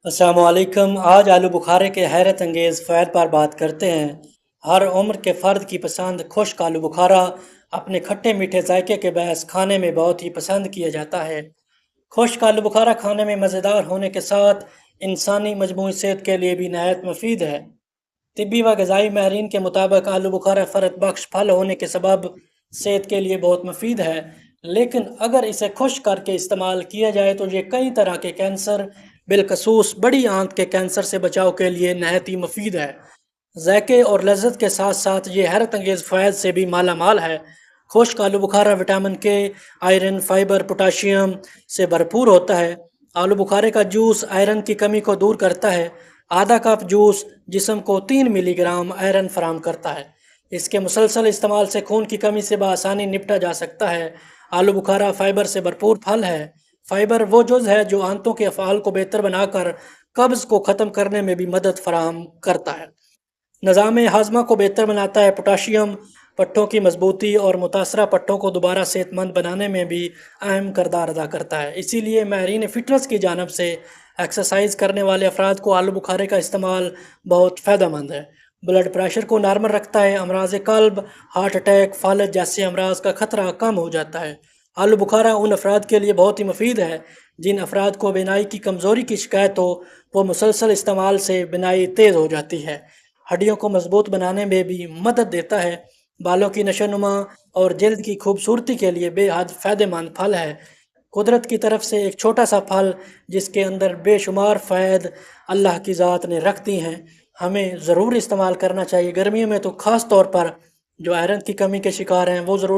السلام علیکم۔ آج آلو بخارے کے حیرت انگیز فوائد پر بات کرتے ہیں۔ ہر عمر کے فرد کی پسند خشک آلو بخارا اپنے کھٹے میٹھے ذائقے کے باعث کھانے میں بہت ہی پسند کیا جاتا ہے۔ خشک آلو بخارا کھانے میں مزیدار ہونے کے ساتھ انسانی مجموعی صحت کے لیے بھی نہایت مفید ہے۔ طبی و غذائی ماہرین کے مطابق آلو بخارا فرد بخش پھل ہونے کے سبب صحت کے لیے بہت مفید ہے، لیکن اگر اسے خشک کر کے استعمال کیا جائے تو یہ کئی طرح کے کینسر، بالخصوص بڑی آنت کے کینسر سے بچاؤ کے لیے نہایت ہی مفید ہے۔ ذائقے اور لذت کے ساتھ ساتھ یہ حیرت انگیز فوائد سے بھی مالا مال ہے۔ خشک آلو بخارا وٹامن کے، آئرن، فائبر، پوٹاشیم سے بھرپور ہوتا ہے۔ آلو بخارے کا جوس آئرن کی کمی کو دور کرتا ہے۔ آدھا کپ جوس جسم کو 3 ملی گرام آئرن فراہم کرتا ہے۔ اس کے مسلسل استعمال سے خون کی کمی سے بآسانی نپٹا جا سکتا ہے۔ آلو بخارا فائبر سے بھرپور پھل ہے۔ فائبر وہ جز ہے جو آنتوں کے افعال کو بہتر بنا کر قبض کو ختم کرنے میں بھی مدد فراہم کرتا ہے۔ نظام ہاضمہ کو بہتر بناتا ہے۔ پوٹاشیم پٹھوں کی مضبوطی اور متاثرہ پٹھوں کو دوبارہ صحت مند بنانے میں بھی اہم کردار ادا کرتا ہے۔ اسی لیے ماہرین فٹنس کی جانب سے ایکسرسائز کرنے والے افراد کو آلو بخارے کا استعمال بہت فائدہ مند ہے۔ بلڈ پریشر کو نارمل رکھتا ہے۔ امراض قلب، ہارٹ اٹیک، فالج جیسے امراض کا خطرہ کم ہو جاتا ہے۔ آلو بخارا ان افراد کے لیے بہت ہی مفید ہے جن افراد کو بینائی کی کمزوری کی شکایت ہو۔ وہ مسلسل استعمال سے بینائی تیز ہو جاتی ہے۔ ہڈیوں کو مضبوط بنانے میں بھی مدد دیتا ہے۔ بالوں کی نشو و نما اور جلد کی خوبصورتی کے لیے بے حد فائدہ مند پھل ہے۔ قدرت کی طرف سے ایک چھوٹا سا پھل جس کے اندر بے شمار فوائد اللہ کی ذات نے رکھ دی ہیں، ہمیں ضرور استعمال کرنا چاہیے۔ گرمیوں میں تو خاص طور پر جو آئرن کی کمی کے شکار ہیں وہ ضرور